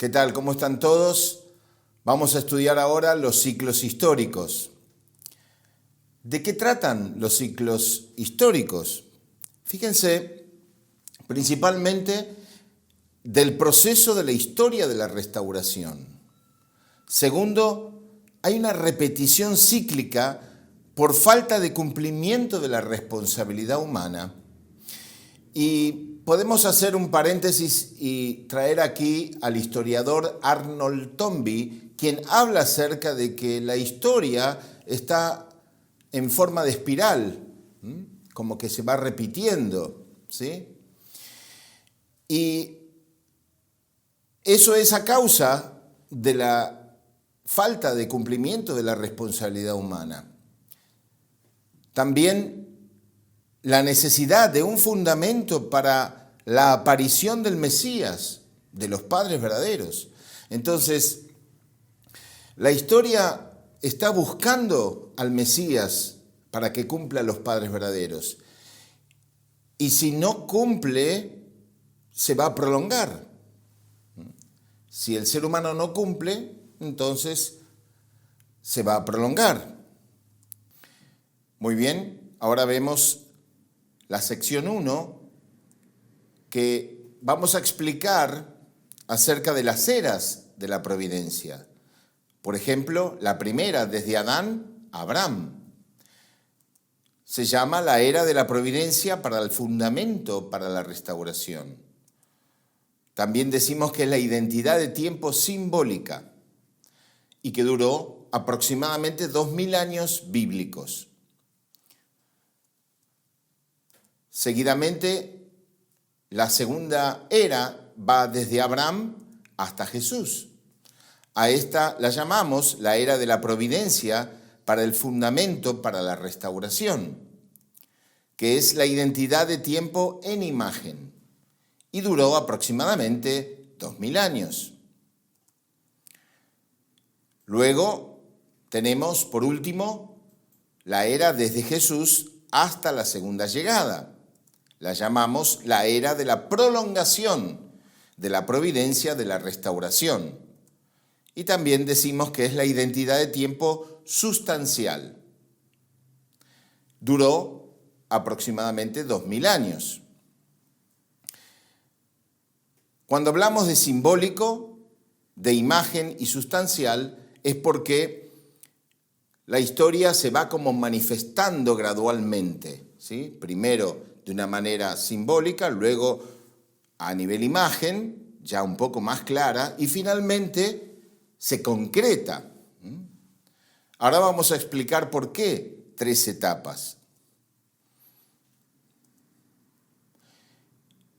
¿Qué tal? ¿Cómo están todos? Vamos a estudiar ahora los ciclos históricos. ¿De qué tratan los ciclos históricos? Fíjense, principalmente del proceso de la historia de la restauración. Segundo, hay una repetición cíclica por falta de cumplimiento de la responsabilidad humana. Y podemos hacer un paréntesis y traer aquí al historiador Arnold Toynbee, quien habla acerca de que la historia está en forma de espiral, como que se va repitiendo, ¿sí? Y eso es a causa de la falta de cumplimiento de la responsabilidad humana. También la necesidad de un fundamento para la aparición del Mesías, de los padres verdaderos. Entonces, la historia está buscando al Mesías para que cumpla los padres verdaderos. Y si no cumple, se va a prolongar. Si el ser humano no cumple, entonces se va a prolongar. Muy bien, ahora vemos la sección 1, que vamos a explicar acerca de las eras de la providencia. Por ejemplo, la primera, desde Adán a Abraham. Se llama la era de la providencia para el fundamento para la restauración. También decimos que es la identidad de tiempo simbólica y que duró aproximadamente 2000 años bíblicos. Seguidamente, la segunda era va desde Abraham hasta Jesús. A esta la llamamos la era de la providencia para el fundamento para la restauración, que es la identidad de tiempo en imagen, y duró aproximadamente 2000 años. Luego tenemos, por último, la era desde Jesús hasta la segunda llegada. La llamamos la era de la prolongación de la providencia de la restauración. Y también decimos que es la identidad de tiempo sustancial. Duró aproximadamente 2000 años. Cuando hablamos de simbólico, de imagen y sustancial, es porque la historia se va como manifestando gradualmente, ¿sí? Primero de una manera simbólica, luego a nivel imagen, ya un poco más clara, y finalmente se concreta. Ahora vamos a explicar por qué 3 etapas.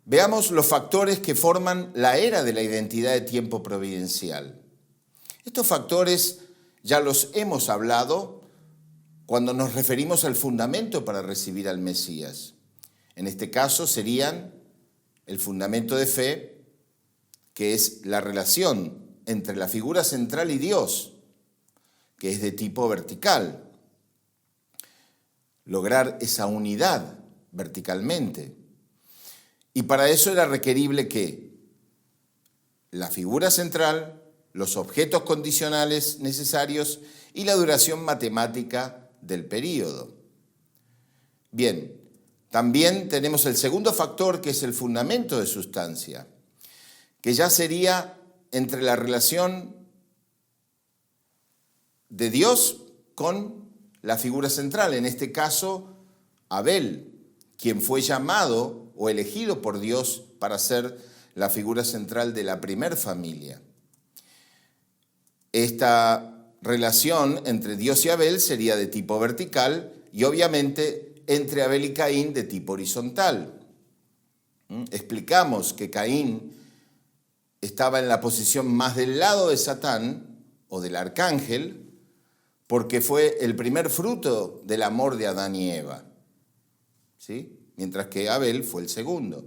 Veamos los factores que forman la era de la identidad de tiempo providencial. Estos factores ya los hemos hablado cuando nos referimos al fundamento para recibir al Mesías. En este caso serían el fundamento de fe, que es la relación entre la figura central y Dios, que es de tipo vertical. Lograr esa unidad verticalmente. Y para eso era requerible que la figura central, los objetos condicionales necesarios y la duración matemática del período. Bien, también tenemos el segundo factor, que es el fundamento de sustancia, que ya sería entre la relación de Dios con la figura central, en este caso Abel, quien fue llamado o elegido por Dios para ser la figura central de la primer familia. Esta relación entre Dios y Abel sería de tipo vertical y obviamente entre Abel y Caín de tipo horizontal. Explicamos que Caín estaba en la posición más del lado de Satán o del arcángel porque fue el primer fruto del amor de Adán y Eva, ¿sí? Mientras que Abel fue el segundo.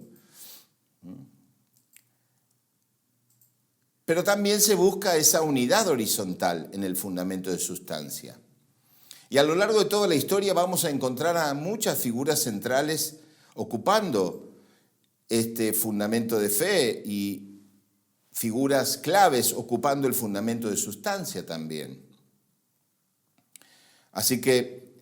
Pero también se busca esa unidad horizontal en el fundamento de sustancia. Y a lo largo de toda la historia vamos a encontrar a muchas figuras centrales ocupando este fundamento de fe y figuras claves ocupando el fundamento de sustancia también. Así que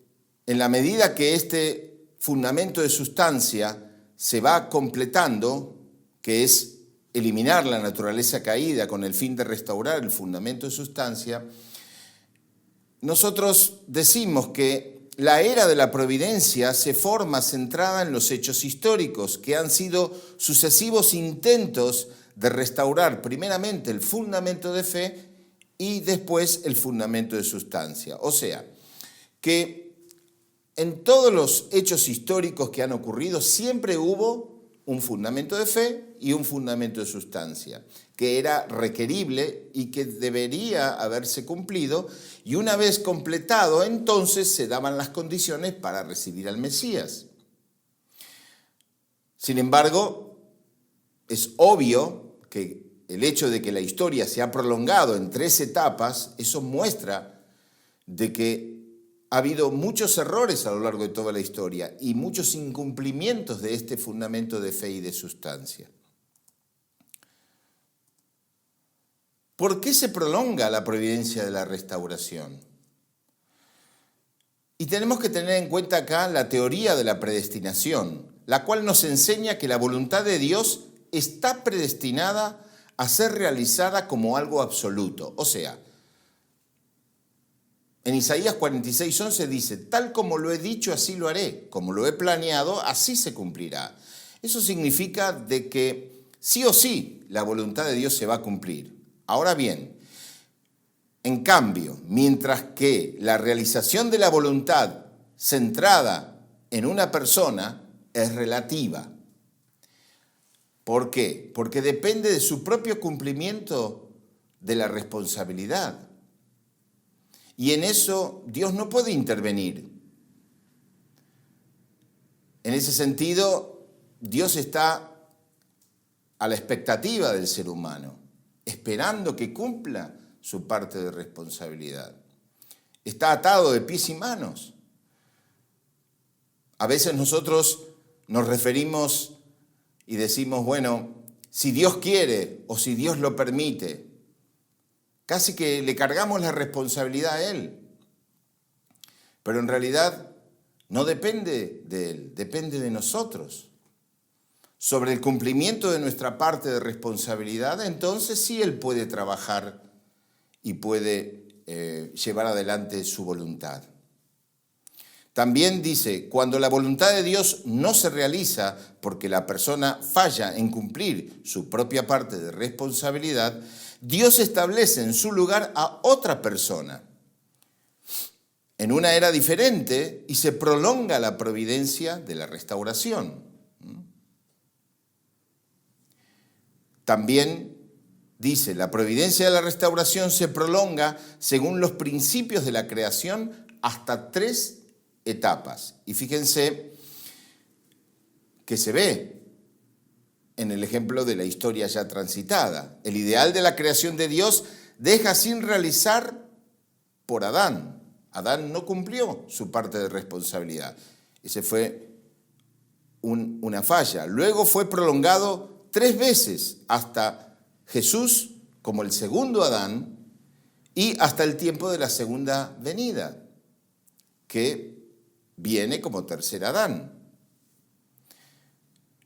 en la medida que este fundamento de sustancia se va completando, que es eliminar la naturaleza caída con el fin de restaurar el fundamento de sustancia, nosotros decimos que la era de la providencia se forma centrada en los hechos históricos, que han sido sucesivos intentos de restaurar primeramente el fundamento de fe y después el fundamento de sustancia. O sea, que en todos los hechos históricos que han ocurrido siempre hubo un fundamento de fe y un fundamento de sustancia, que era requerible y que debería haberse cumplido, y una vez completado, entonces se daban las condiciones para recibir al Mesías. Sin embargo, es obvio que el hecho de que la historia se ha prolongado en 3 etapas, eso muestra de que ha habido muchos errores a lo largo de toda la historia y muchos incumplimientos de este fundamento de fe y de sustancia. ¿Por qué se prolonga la providencia de la restauración? Y tenemos que tener en cuenta acá la teoría de la predestinación, la cual nos enseña que la voluntad de Dios está predestinada a ser realizada como algo absoluto. O sea, en Isaías 46:11 dice, tal como lo he dicho, así lo haré, como lo he planeado, así se cumplirá. Eso significa de que sí o sí la voluntad de Dios se va a cumplir. Ahora bien, en cambio, mientras que la realización de la voluntad centrada en una persona es relativa. ¿Por qué? Porque depende de su propio cumplimiento de la responsabilidad. Y en eso Dios no puede intervenir. En ese sentido, Dios está a la expectativa del ser humano, esperando que cumpla su parte de responsabilidad. Está atado de pies y manos. A veces nosotros nos referimos y decimos, bueno, si Dios quiere o si Dios lo permite, casi que le cargamos la responsabilidad a Él. Pero en realidad no depende de Él, depende de nosotros. Sobre el cumplimiento de nuestra parte de responsabilidad, entonces sí Él puede trabajar y puede llevar adelante su voluntad. También dice, cuando la voluntad de Dios no se realiza porque la persona falla en cumplir su propia parte de responsabilidad, Dios establece en su lugar a otra persona en una era diferente y se prolonga la providencia de la restauración. También dice, la providencia de la restauración se prolonga según los principios de la creación hasta 3 etapas. Y fíjense que se ve en el ejemplo de la historia ya transitada. El ideal de la creación de Dios deja sin realizar por Adán. Adán no cumplió su parte de responsabilidad. Ese fue una falla. Luego fue prolongado 3 veces hasta Jesús como el segundo Adán y hasta el tiempo de la segunda venida, que viene como tercer Adán.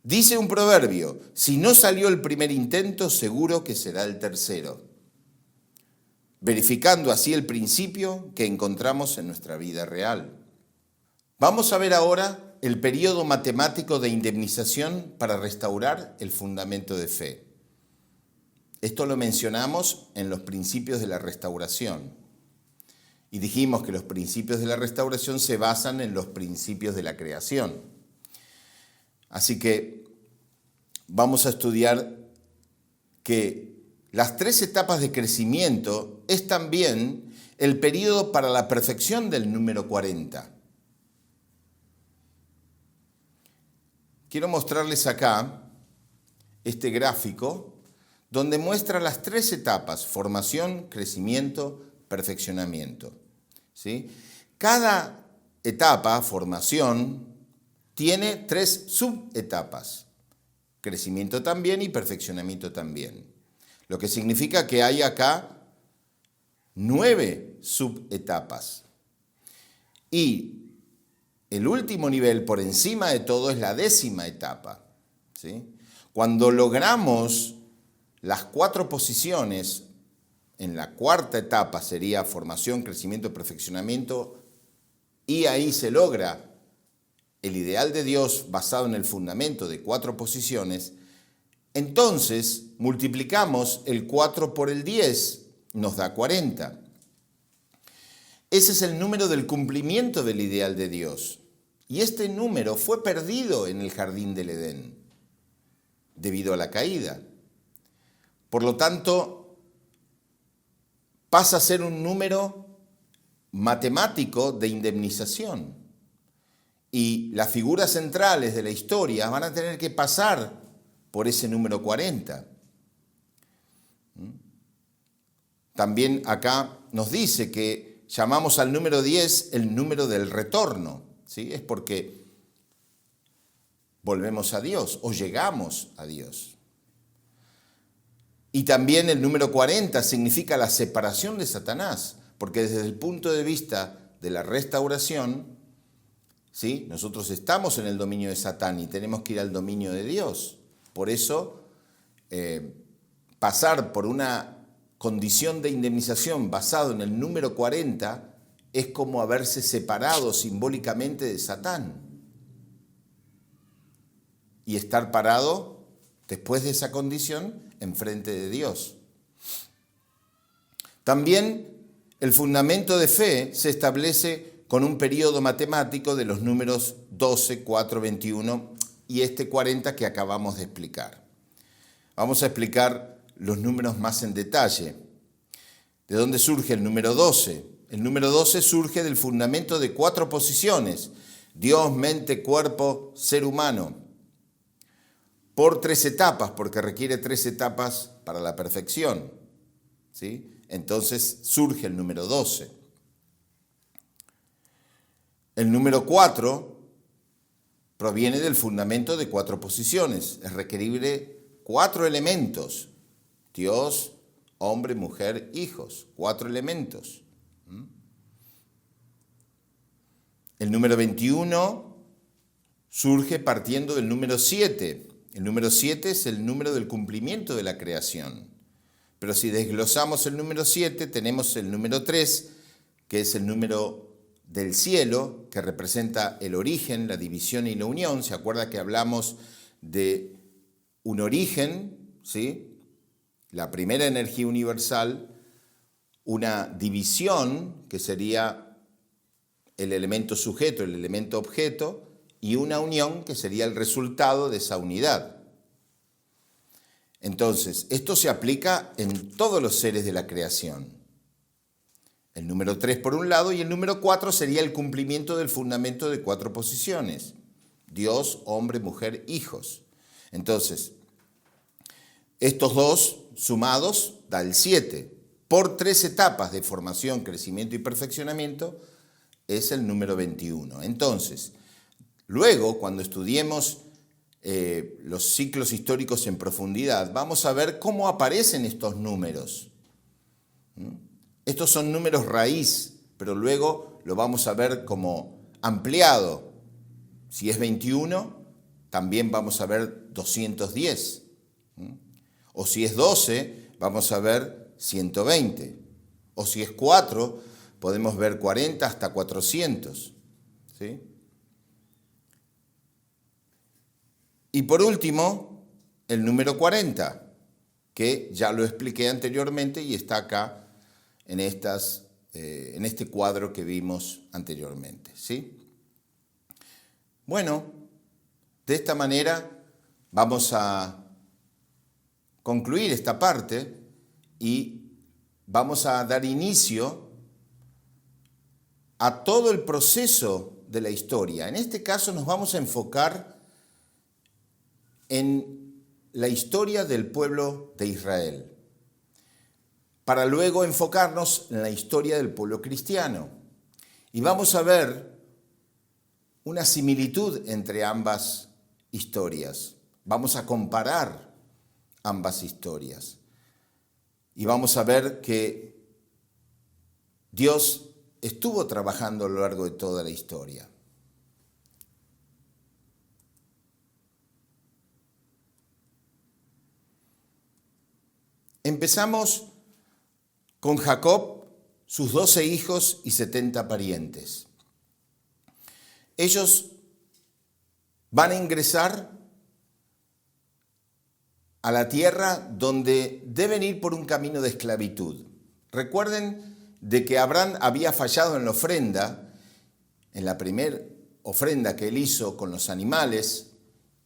Dice un proverbio, si no salió el primer intento, seguro que será el tercero, verificando así el principio que encontramos en nuestra vida real. Vamos a ver ahora el periodo matemático de indemnización para restaurar el fundamento de fe. Esto lo mencionamos en los principios de la restauración. Y dijimos que los principios de la restauración se basan en los principios de la creación. Así que vamos a estudiar que las 3 etapas de crecimiento es también el periodo para la perfección del número 40. Quiero mostrarles acá este gráfico donde muestra las 3 etapas, formación, crecimiento, perfeccionamiento. ¿Sí? Cada etapa, formación, tiene 3 subetapas, crecimiento también y perfeccionamiento también. Lo que significa que hay acá 9 subetapas. Y el último nivel, por encima de todo, es la 10ª etapa, ¿sí? Cuando logramos las 4 posiciones, en la 4ª etapa sería formación, crecimiento, perfeccionamiento, y ahí se logra el ideal de Dios basado en el fundamento de 4 posiciones. Entonces multiplicamos el 4 por el 10, nos da 40. Ese es el número del cumplimiento del ideal de Dios. Y este número fue perdido en el jardín del Edén debido a la caída. Por lo tanto, pasa a ser un número matemático de indemnización. Y las figuras centrales de la historia van a tener que pasar por ese número 40. También acá nos dice que llamamos al número 10 el número del retorno, ¿sí? Es porque volvemos a Dios o llegamos a Dios. Y también el número 40 significa la separación de Satanás, porque desde el punto de vista de la restauración, ¿sí?, nosotros estamos en el dominio de Satán y tenemos que ir al dominio de Dios. Por eso, pasar por una condición de indemnización basado en el número 40 es como haberse separado simbólicamente de Satán y estar parado después de esa condición enfrente de Dios. También el fundamento de fe se establece con un periodo matemático de los números 12, 4, 21 y este 40 que acabamos de explicar. Vamos a explicar los números más en detalle. ¿De dónde surge el número 12? El número 12 surge del fundamento de 4 posiciones: Dios, mente, cuerpo, ser humano. Por 3 etapas, porque requiere 3 etapas para la perfección, ¿sí? Entonces surge el número 12. El número 4 proviene del fundamento de 4 posiciones. Es requerible 4 elementos: Dios, hombre, mujer, hijos. 4 elementos. El número 21 surge partiendo del número 7. El número 7 es el número del cumplimiento de la creación. Pero si desglosamos el número 7, tenemos el número 3, que es el número del cielo, que representa el origen, la división y la unión. ¿Se acuerda que hablamos de un origen, ¿sí?, la primera energía universal, una división, que sería el elemento sujeto, el elemento objeto, y una unión, que sería el resultado de esa unidad? Entonces, esto se aplica en todos los seres de la creación. El número 3 por un lado y el número 4 sería el cumplimiento del fundamento de 4 posiciones: Dios, hombre, mujer, hijos. Entonces, estos dos sumados da el 7. Por 3 etapas de formación, crecimiento y perfeccionamiento es el número 21. Entonces, luego, cuando estudiemos los ciclos históricos en profundidad, vamos a ver cómo aparecen estos números. Estos son números raíz, pero luego lo vamos a ver como ampliado. Si es 21, también vamos a ver 210. O si es 12, vamos a ver 120. O si es 4, podemos ver 40 hasta 400. ¿Sí? Y por último, el número 40, que ya lo expliqué anteriormente y está acá en este cuadro que vimos anteriormente, ¿sí? Bueno, de esta manera vamos a concluir esta parte y vamos a dar inicio a todo el proceso de la historia. En este caso nos vamos a enfocar en la historia del pueblo de Israel, para luego enfocarnos en la historia del pueblo cristiano. Y vamos a ver una similitud entre ambas historias. Vamos a comparar ambas historias. Y vamos a ver que Dios estuvo trabajando a lo largo de toda la historia. Empezamos con Jacob, sus 12 hijos y 70 parientes. Ellos van a ingresar a la tierra donde deben ir por un camino de esclavitud. Recuerden de que Abraham había fallado en la ofrenda, en la primera ofrenda que él hizo con los animales,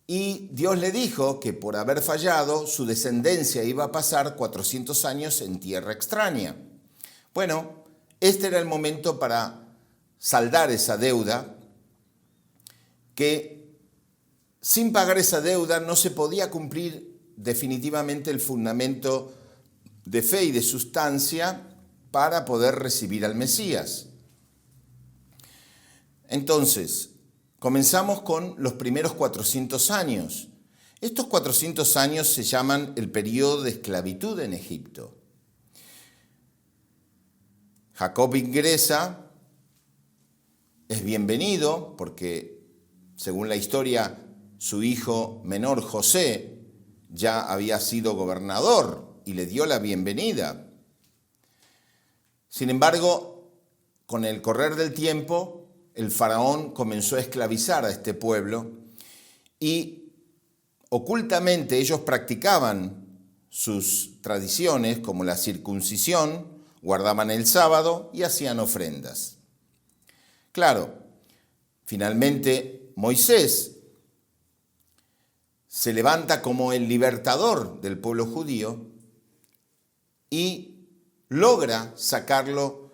y Dios le dijo que por haber fallado, su descendencia iba a pasar 400 años en tierra extraña. Bueno, este era el momento para saldar esa deuda, que sin pagar esa deuda no se podía cumplir definitivamente el fundamento de fe y de sustancia para poder recibir al Mesías. Entonces, comenzamos con los primeros 400 años. Estos 400 años se llaman el periodo de esclavitud en Egipto. Jacob ingresa, es bienvenido porque, según la historia, su hijo menor José ya había sido gobernador y le dio la bienvenida. Sin embargo, con el correr del tiempo, el faraón comenzó a esclavizar a este pueblo y ocultamente ellos practicaban sus tradiciones como la circuncisión, guardaban el sábado y hacían ofrendas. Claro, finalmente Moisés se levanta como el libertador del pueblo judío y logra sacarlo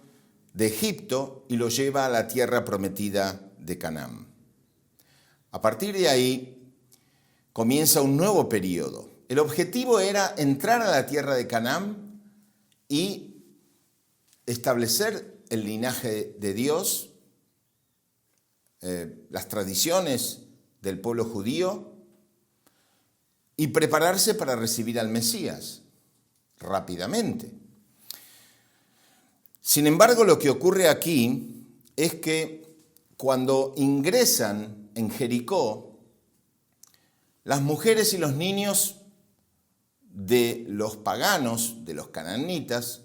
de Egipto y lo lleva a la tierra prometida de Canaán. A partir de ahí comienza un nuevo periodo. El objetivo era entrar a la tierra de Canaán y establecer el linaje de Dios, las tradiciones del pueblo judío y prepararse para recibir al Mesías rápidamente. Sin embargo, lo que ocurre aquí es que cuando ingresan en Jericó, las mujeres y los niños de los paganos, de los cananitas,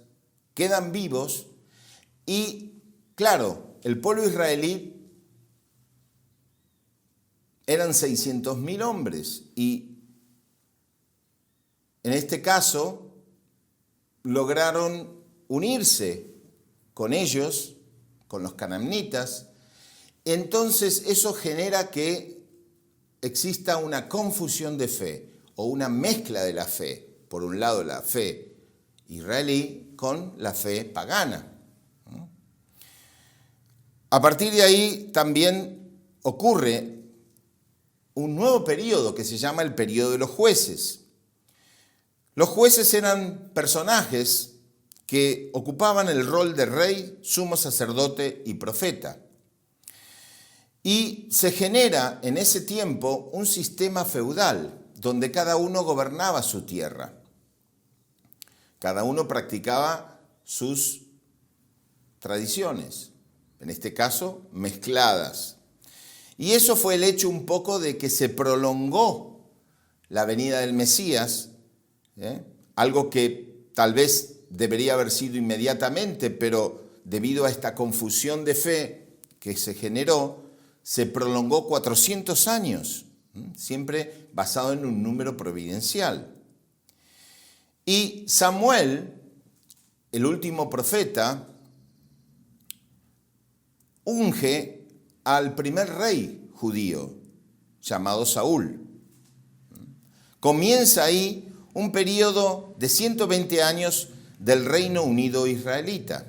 quedan vivos y, claro, el pueblo israelí eran 600.000 hombres y en este caso lograron unirse con ellos, con los cananitas. Entonces eso genera que exista una confusión de fe o una mezcla de la fe. Por un lado la fe israelí con la fe pagana. A partir de ahí también ocurre un nuevo periodo que se llama el periodo de los jueces. Los jueces eran personajes que ocupaban el rol de rey, sumo sacerdote y profeta. Y se genera en ese tiempo un sistema feudal donde cada uno gobernaba su tierra. Cada uno practicaba sus tradiciones, en este caso mezcladas. Y eso fue el hecho un poco de que se prolongó la venida del Mesías, algo que tal vez debería haber sido inmediatamente, pero debido a esta confusión de fe que se generó, se prolongó 400 años, siempre basado en un número providencial. Y Samuel, el último profeta, unge al primer rey judío, llamado Saúl. Comienza ahí un periodo de 120 años del Reino Unido israelita,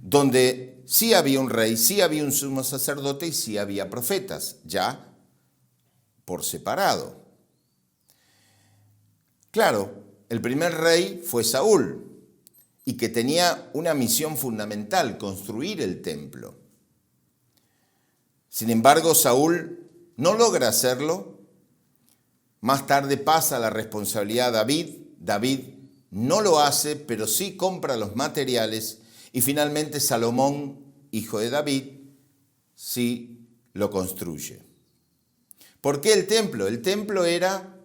donde sí había un rey, sí había un sumo sacerdote y sí había profetas, ya por separado. Claro, el primer rey fue Saúl, y que tenía una misión fundamental, construir el templo. Sin embargo, Saúl no logra hacerlo. Más tarde pasa la responsabilidad a David. David no lo hace, pero sí compra los materiales, y finalmente Salomón, hijo de David, sí lo construye. ¿Por qué el templo? El templo era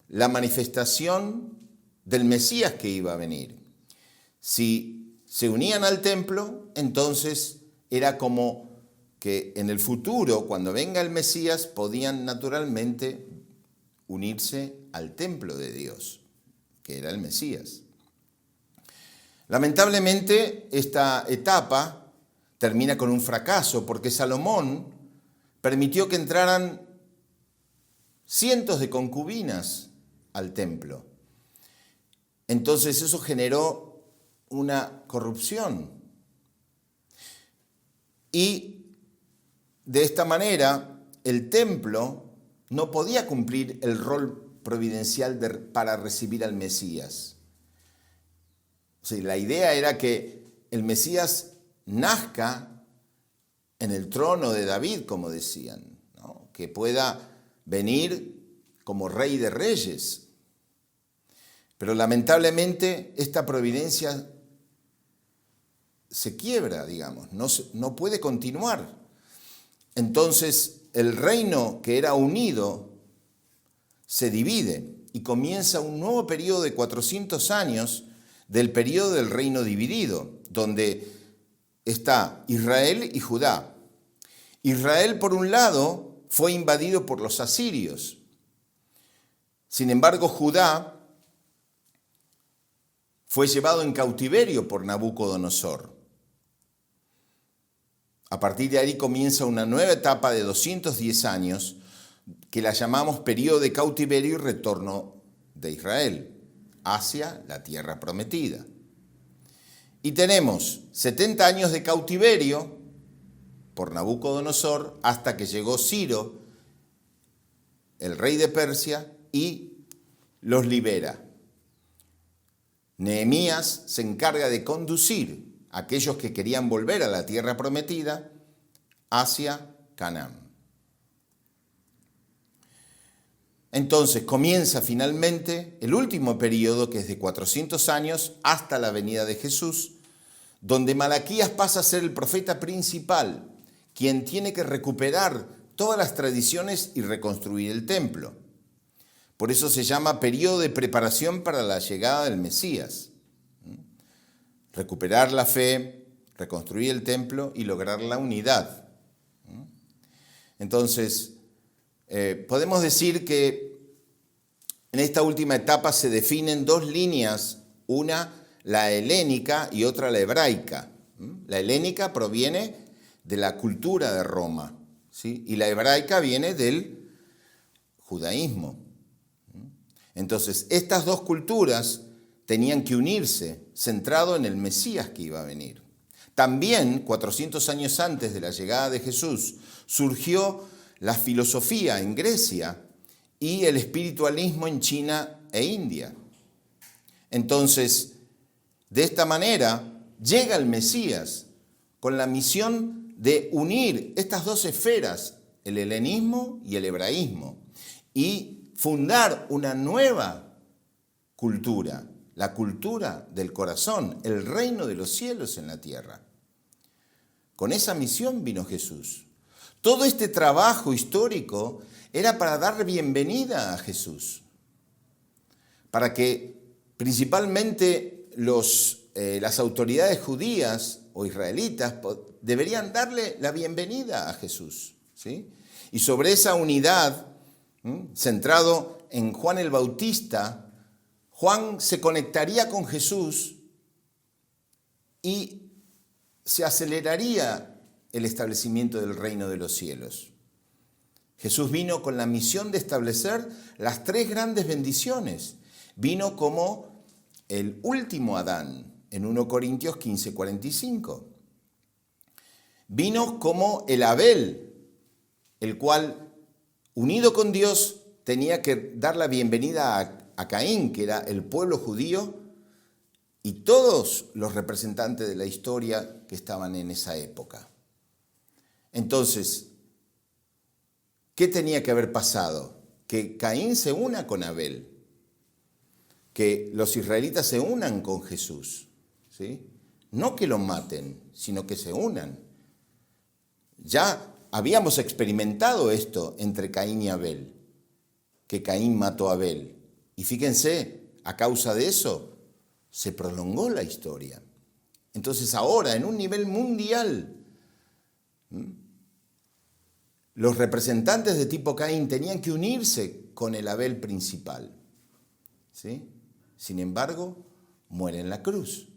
la manifestación del Mesías que iba a venir. Si se unían al templo, entonces era como que en el futuro, cuando venga el Mesías, podían naturalmente unirse al templo de Dios, que era el Mesías. Lamentablemente, esta etapa termina con un fracaso, porque Salomón permitió que entraran cientos de concubinas al templo. Entonces eso generó una corrupción. Y de esta manera el templo no podía cumplir el rol providencial para recibir al Mesías. O sea, la idea era que el Mesías nazca en el trono de David, como decían, ¿no? Que pueda venir como rey de reyes. Pero lamentablemente esta providencia se quiebra, digamos, no puede continuar. Entonces el reino que era unido se divide y comienza un nuevo periodo de 400 años del periodo del reino dividido, donde está Israel y Judá. Israel, por un lado, fue invadido por los asirios. Sin embargo, Judá fue llevado en cautiverio por Nabucodonosor. A partir de ahí comienza una nueva etapa de 210 años que la llamamos periodo de cautiverio y retorno de Israel hacia la tierra prometida. Y tenemos 70 años de cautiverio por Nabucodonosor hasta que llegó Ciro, el rey de Persia, y los libera. Nehemías se encarga de conducir a aquellos que querían volver a la tierra prometida hacia Canaán. Entonces comienza finalmente el último periodo, que es de 400 años hasta la venida de Jesús, donde Malaquías pasa a ser el profeta principal, quien tiene que recuperar todas las tradiciones y reconstruir el templo. Por eso se llama periodo de preparación para la llegada del Mesías. Recuperar la fe, reconstruir el templo y lograr la unidad. Entonces, podemos decir que en esta última etapa se definen dos líneas, una la helénica y otra la hebraica. La helénica proviene de la cultura de Roma, ¿sí? Y la hebraica viene del judaísmo. Entonces, estas dos culturas tenían que unirse, centrado en el Mesías que iba a venir. También, 400 años antes de la llegada de Jesús, surgió la filosofía en Grecia y el espiritualismo en China e India. Entonces, de esta manera, llega el Mesías con la misión de unir estas dos esferas, el helenismo y el hebraísmo, y fundar una nueva cultura, la cultura del corazón, el reino de los cielos en la tierra. Con esa misión vino Jesús. Todo este trabajo histórico era para dar bienvenida a Jesús, para que principalmente las autoridades judías o israelitas deberían darle la bienvenida a Jesús, ¿sí? Y sobre esa unidad, centrado en Juan el Bautista, Juan se conectaría con Jesús y se aceleraría el establecimiento del reino de los cielos. Jesús vino con la misión de establecer las tres grandes bendiciones. Vino como el último Adán, en 1 Corintios 15:45. Vino como el Abel, el cual, unido con Dios, tenía que dar la bienvenida a Caín, que era el pueblo judío, y todos los representantes de la historia que estaban en esa época. Entonces, ¿qué tenía que haber pasado? Que Caín se una con Abel. que los israelitas se unan con Jesús, ¿sí? No que lo maten, sino que se unan. Ya habíamos experimentado esto entre Caín y Abel, que Caín mató a Abel. Y fíjense, a causa de eso se prolongó la historia. Entonces ahora, en un nivel mundial, los representantes de tipo Caín tenían que unirse con el Abel principal, ¿sí? Sin embargo, muere en la cruz.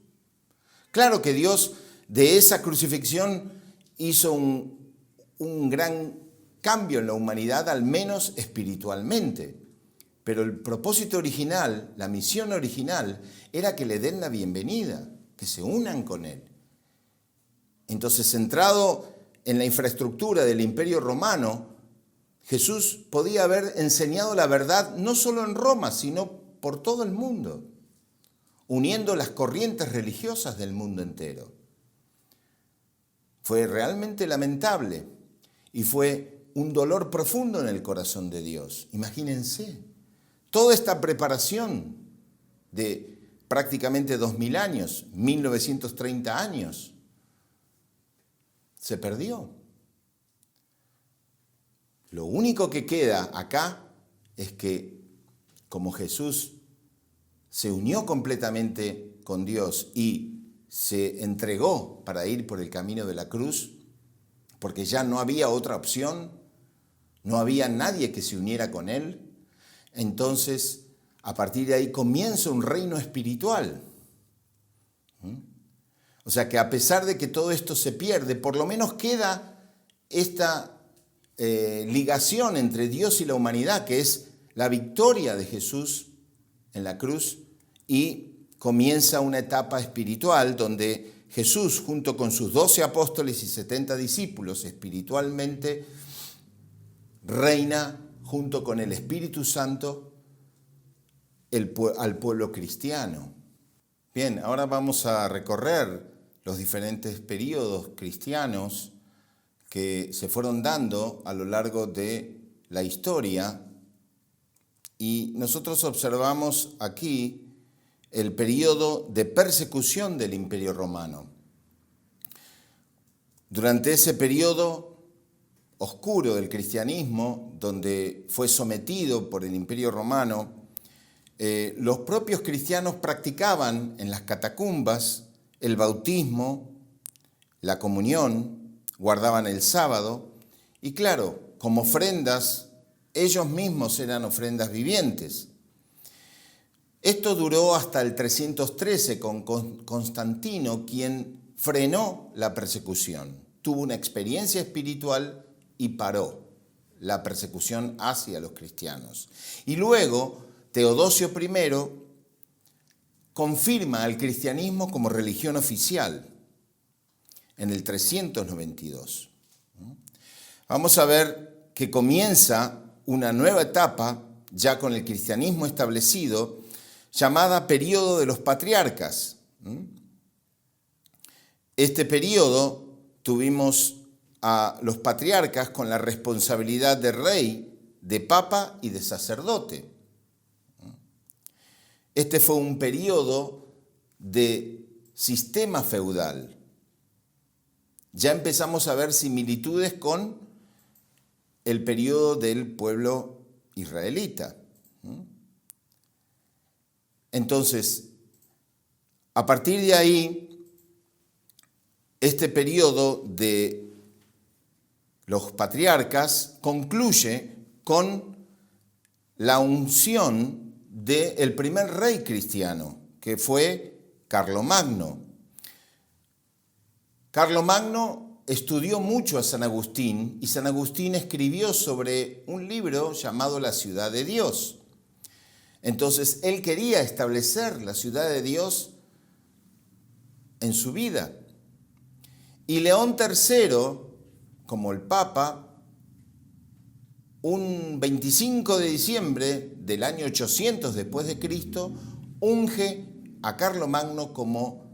Claro que Dios de esa crucifixión hizo un gran cambio en la humanidad, al menos espiritualmente. Pero el propósito original, la misión original, era que le den la bienvenida, que se unan con Él. Entonces, centrado en la infraestructura del Imperio Romano, Jesús podía haber enseñado la verdad no solo en Roma, sino por todo el mundo, uniendo las corrientes religiosas del mundo entero. Fue realmente lamentable y fue un dolor profundo en el corazón de Dios. Imagínense, toda esta preparación de prácticamente 2000 años, 1930 años, se perdió. Lo único que queda acá es que, como Jesús se unió completamente con Dios y se entregó para ir por el camino de la cruz, porque ya no había otra opción, no había nadie que se uniera con Él, entonces a partir de ahí comienza un reino espiritual. O sea que a pesar de que todo esto se pierde, por lo menos queda esta ligación entre Dios y la humanidad, que es la victoria de Jesús en la cruz, y comienza una etapa espiritual donde Jesús, junto con sus 12 apóstoles y 70 discípulos, espiritualmente reina junto con el Espíritu Santo al pueblo cristiano. Bien, ahora vamos a recorrer los diferentes periodos cristianos que se fueron dando a lo largo de la historia, y nosotros observamos aquí el periodo de persecución del Imperio Romano. Durante ese periodo oscuro del cristianismo, donde fue sometido por el Imperio Romano, los propios cristianos practicaban en las catacumbas el bautismo, la comunión, guardaban el sábado y, claro, como ofrendas, ellos mismos eran ofrendas vivientes. Esto duró hasta el 313 con Constantino, quien frenó la persecución. Tuvo una experiencia espiritual y paró la persecución hacia los cristianos. Y luego Teodosio I confirma al cristianismo como religión oficial en el 392. Vamos a ver que comienza una nueva etapa ya con el cristianismo establecido, llamada Período de los Patriarcas. Este periodo tuvimos a los patriarcas con la responsabilidad de rey, de papa y de sacerdote. Este fue un periodo de sistema feudal. Ya empezamos a ver similitudes con el periodo del pueblo israelita. Entonces, a partir de ahí, este periodo de los patriarcas concluye con la unción del primer rey cristiano, que fue Carlomagno. Carlomagno estudió mucho a San Agustín y San Agustín escribió sobre un libro llamado La Ciudad de Dios. Entonces, él quería establecer la ciudad de Dios en su vida. Y León III, como el Papa, un 25 de diciembre del año 800 después de Cristo, unge a Carlomagno como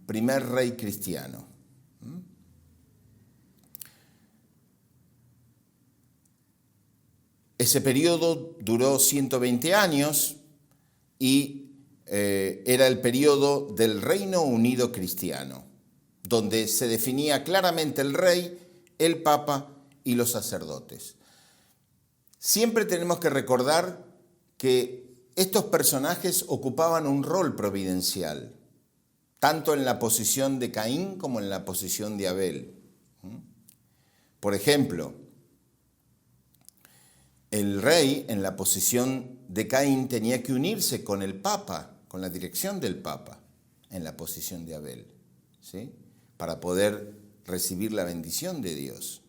primer rey cristiano. Ese periodo duró 120 años y era el periodo del Reino Unido Cristiano, donde se definía claramente el rey, el papa y los sacerdotes. Siempre tenemos que recordar que estos personajes ocupaban un rol providencial, tanto en la posición de Caín como en la posición de Abel. Por ejemplo, el rey en la posición de Caín tenía que unirse con el papa, con la dirección del papa, en la posición de Abel, ¿sí? Para poder recibir la bendición de Dios.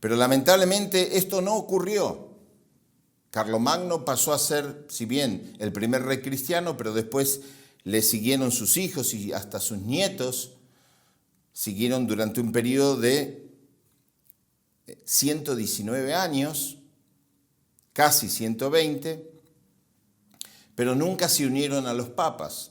Pero lamentablemente esto no ocurrió. Carlomagno pasó a ser, si bien el primer rey cristiano, pero después le siguieron sus hijos y hasta sus nietos, siguieron durante un periodo de 119 años, casi 120, pero nunca se unieron a los papas.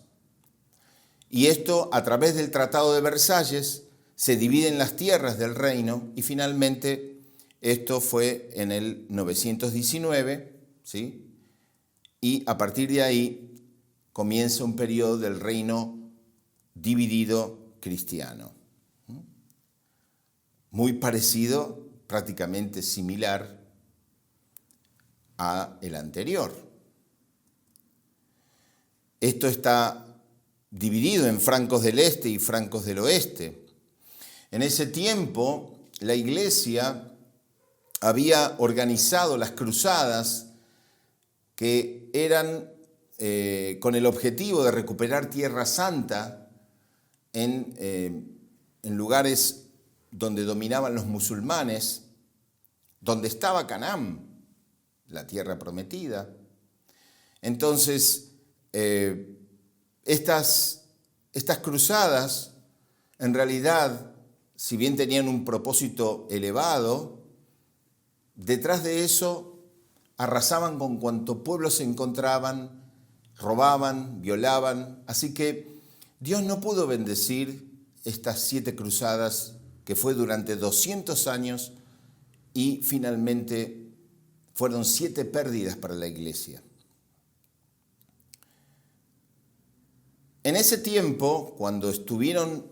Y esto, a través del Tratado de Versalles, se dividen las tierras del reino y finalmente esto fue en el 919, ¿sí? Y a partir de ahí comienza un periodo del reino dividido cristiano. Muy parecido, prácticamente similar a el anterior. Esto está dividido en francos del este y francos del oeste. En ese tiempo, la Iglesia había organizado las cruzadas que eran con el objetivo de recuperar Tierra Santa en lugares donde dominaban los musulmanes, donde estaba Canaán, la tierra prometida. Entonces, estas cruzadas, en realidad, si bien tenían un propósito elevado, detrás de eso arrasaban con cuanto pueblo se encontraban, robaban, violaban. Así que Dios no pudo bendecir estas 7 cruzadas, que fue durante 200 años, y finalmente fueron 7 pérdidas para la Iglesia. En ese tiempo, cuando estuvieron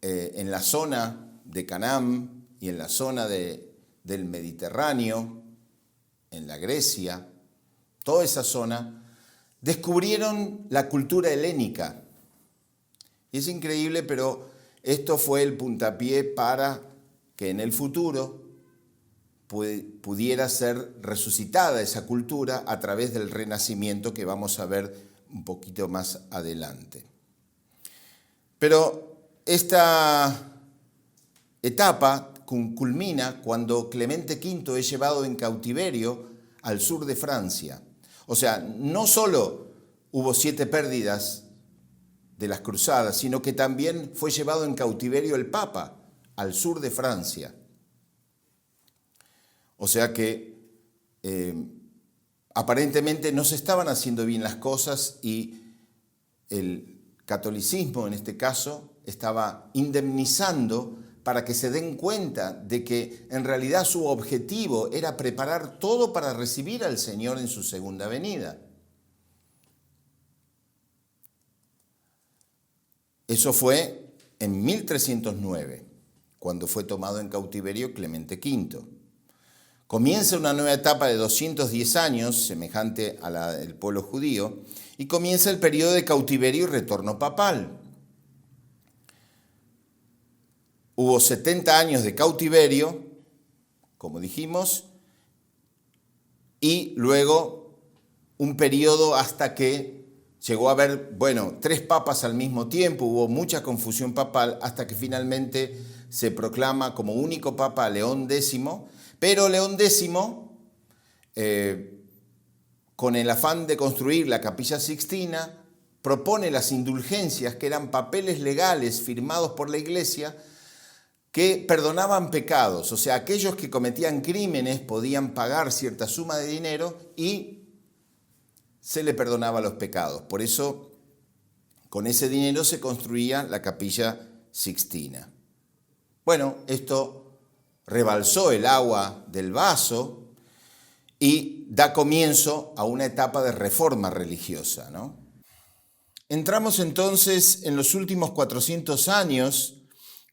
en la zona de Canaán y en la zona del Mediterráneo, en la Grecia, toda esa zona, descubrieron la cultura helénica. Y es increíble, pero esto fue el puntapié para que en el futuro pudiera ser resucitada esa cultura a través del Renacimiento, que vamos a ver un poquito más adelante. Pero esta etapa culmina cuando Clemente V es llevado en cautiverio al sur de Francia. O sea, no solo hubo 7 pérdidas de las cruzadas, sino que también fue llevado en cautiverio el Papa al sur de Francia. O sea que aparentemente no se estaban haciendo bien las cosas y el catolicismo, en este caso, estaba indemnizando para que se den cuenta de que en realidad su objetivo era preparar todo para recibir al Señor en su segunda venida. Eso fue en 1309, cuando fue tomado en cautiverio Clemente V. Comienza una nueva etapa de 210 años, semejante a la del pueblo judío, y comienza el periodo de cautiverio y retorno papal. Hubo 70 años de cautiverio, como dijimos, y luego un periodo hasta que llegó a haber, 3 papas al mismo tiempo, hubo mucha confusión papal, hasta que finalmente se proclama como único papa a León X, pero León X, con el afán de construir la Capilla Sixtina, propone las indulgencias, que eran papeles legales firmados por la Iglesia, que perdonaban pecados. O sea, aquellos que cometían crímenes podían pagar cierta suma de dinero y se le perdonaba los pecados. Por eso, con ese dinero se construía la Capilla Sixtina. Bueno, esto rebalsó el agua del vaso y da comienzo a una etapa de reforma religiosa, ¿no? Entramos entonces en los últimos 400 años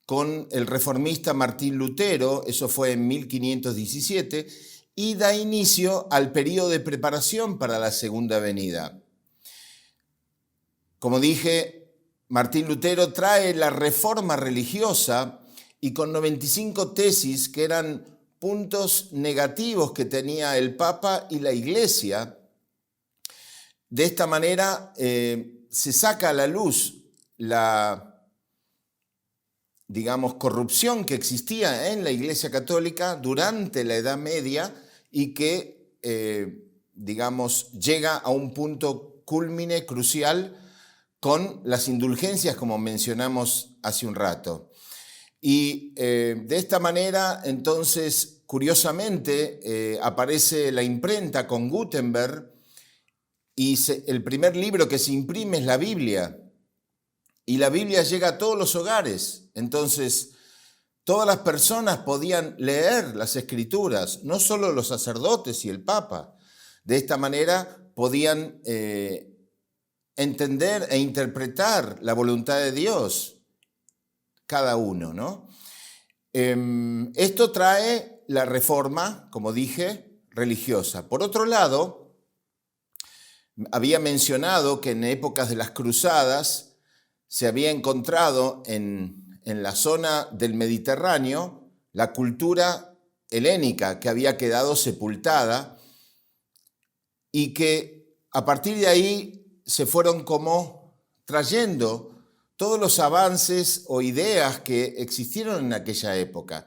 con el reformista Martín Lutero, eso fue en 1517, y da inicio al periodo de preparación para la segunda venida. Como dije, Martín Lutero trae la reforma religiosa y con 95 tesis que eran puntos negativos que tenía el Papa y la Iglesia. De esta manera se saca a la luz la, digamos, corrupción que existía en la Iglesia Católica durante la Edad Media y que, digamos, llega a un punto cúlmine crucial con las indulgencias, como mencionamos hace un rato. Y de esta manera, entonces, curiosamente, aparece la imprenta con Gutenberg y el primer libro que se imprime es la Biblia. Y la Biblia llega a todos los hogares. Entonces, todas las personas podían leer las Escrituras, no solo los sacerdotes y el Papa. De esta manera podían entender e interpretar la voluntad de Dios, cada uno, ¿no? Esto trae la reforma, como dije, religiosa. Por otro lado, había mencionado que en épocas de las cruzadas se había encontrado en la zona del Mediterráneo la cultura helénica que había quedado sepultada y que a partir de ahí se fueron como trayendo todos los avances o ideas que existieron en aquella época.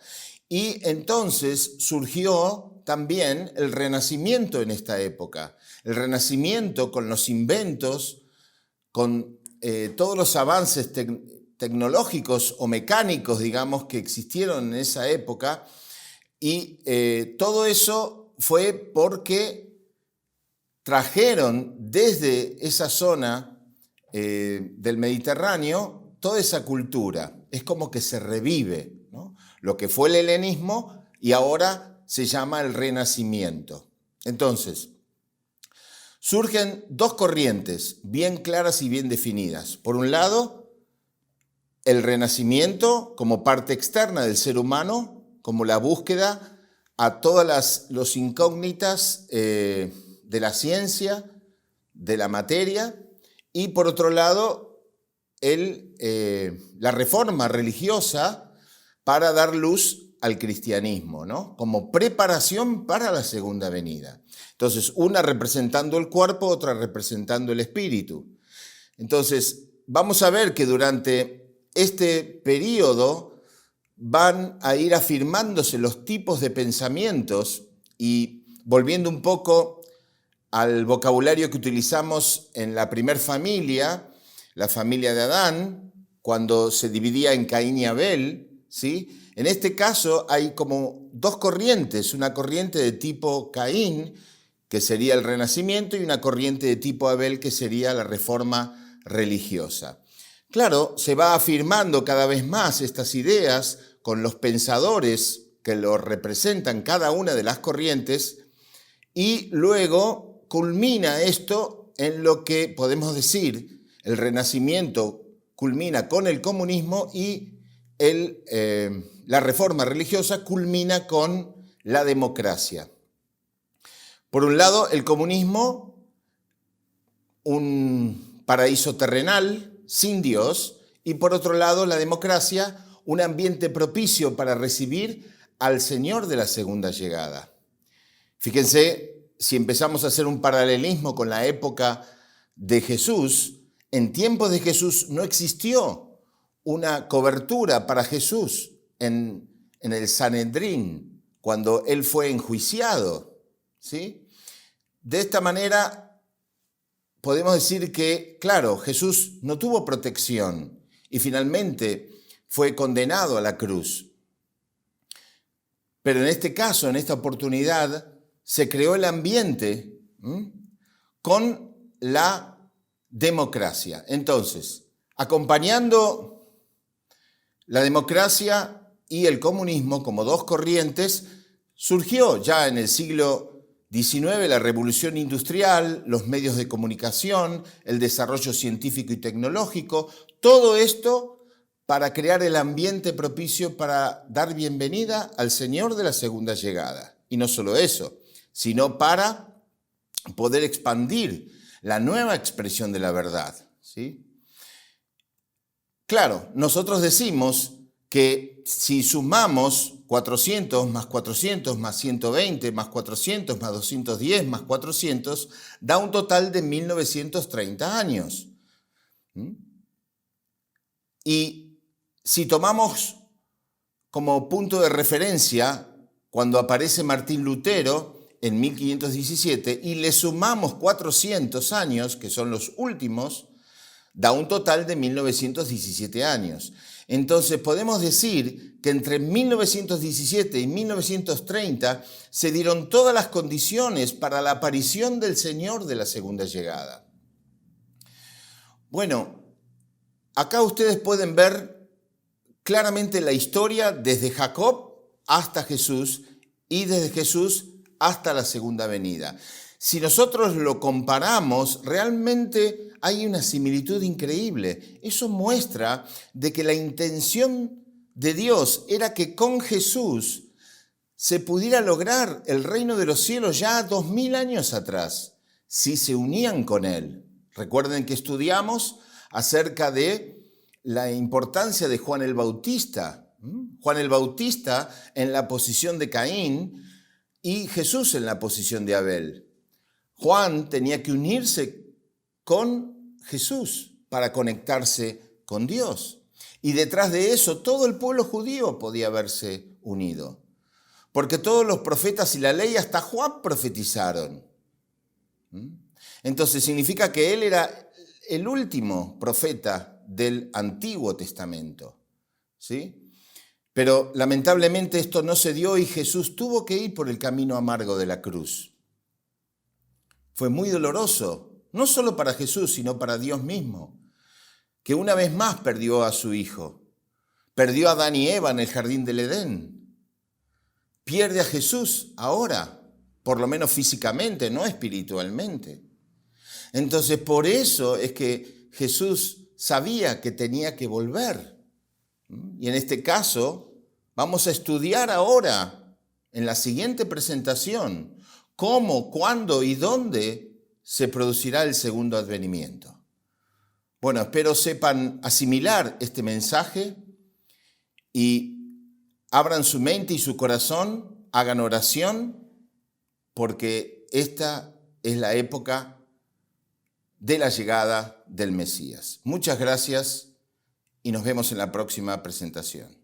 Y entonces surgió también el Renacimiento en esta época. El Renacimiento con los inventos, con todos los avances tecnológicos o mecánicos, digamos, que existieron en esa época. Y todo eso fue porque trajeron desde esa zona del Mediterráneo toda esa cultura. Es como que se revive, ¿no? Lo que fue el helenismo y ahora se llama el Renacimiento. Entonces, surgen dos corrientes bien claras y bien definidas. Por un lado, el Renacimiento como parte externa del ser humano, como la búsqueda a todas las incógnitas de la ciencia, de la materia, y por otro lado, la reforma religiosa para dar luz al cristianismo, ¿no? Como preparación para la segunda venida. Entonces, una representando el cuerpo, otra representando el espíritu. Entonces, vamos a ver que durante este periodo van a ir afirmándose los tipos de pensamientos y volviendo un poco al vocabulario que utilizamos en la primer familia, la familia de Adán, cuando se dividía en Caín y Abel, ¿sí? En este caso hay como dos corrientes, una corriente de tipo Caín, que sería el Renacimiento, y una corriente de tipo Abel, que sería la reforma religiosa. Claro, se va afirmando cada vez más estas ideas con los pensadores que lo representan cada una de las corrientes, y luego culmina esto en lo que podemos decir, el Renacimiento culmina con el comunismo y la reforma religiosa culmina con la democracia. Por un lado, el comunismo, un paraíso terrenal sin Dios, y por otro lado, la democracia, un ambiente propicio para recibir al Señor de la segunda llegada. Fíjense, si empezamos a hacer un paralelismo con la época de Jesús, en tiempos de Jesús no existió una cobertura para Jesús en el Sanedrín, cuando él fue enjuiciado, ¿sí? De esta manera podemos decir que, claro, Jesús no tuvo protección y finalmente fue condenado a la cruz. Pero en este caso, en esta oportunidad, se creó el ambiente con la democracia. Entonces, acompañando la democracia y el comunismo como dos corrientes, surgió ya en el siglo XIX, la revolución industrial, los medios de comunicación, el desarrollo científico y tecnológico, todo esto para crear el ambiente propicio para dar bienvenida al Señor de la segunda llegada. Y no solo eso, sino para poder expandir la nueva expresión de la verdad, ¿sí? Claro, nosotros decimos que si sumamos 400 más 400 más 120 más 400 más 210 más 400, da un total de 1930 años. Y si tomamos como punto de referencia cuando aparece Martín Lutero en 1517 y le sumamos 400 años, que son los últimos, da un total de 1917 años. Entonces podemos decir que entre 1917 y 1930 se dieron todas las condiciones para la aparición del Señor de la segunda llegada. Bueno, acá ustedes pueden ver claramente la historia desde Jacob hasta Jesús y desde Jesús hasta la segunda venida. Si nosotros lo comparamos, realmente hay una similitud increíble. Eso muestra de que la intención de Dios era que con Jesús se pudiera lograr el reino de los cielos ya 2000 años atrás, si se unían con Él. Recuerden que estudiamos acerca de la importancia de Juan el Bautista. Juan el Bautista en la posición de Caín y Jesús en la posición de Abel. Juan tenía que unirse con Jesús para conectarse con Dios. Y detrás de eso todo el pueblo judío podía haberse unido. Porque todos los profetas y la ley, hasta Juan, profetizaron. Entonces significa que él era el último profeta del Antiguo Testamento, ¿sí? Pero lamentablemente esto no se dio y Jesús tuvo que ir por el camino amargo de la cruz. Fue muy doloroso, no solo para Jesús, sino para Dios mismo, que una vez más perdió a su Hijo. Perdió a Adán y Eva en el jardín del Edén. Pierde a Jesús ahora, por lo menos físicamente, no espiritualmente. Entonces, por eso es que Jesús sabía que tenía que volver. Y en este caso, vamos a estudiar ahora, en la siguiente presentación, cómo, cuándo y dónde se producirá el segundo advenimiento. Bueno, espero sepan asimilar este mensaje y abran su mente y su corazón, hagan oración, porque esta es la época de la llegada del Mesías. Muchas gracias y nos vemos en la próxima presentación.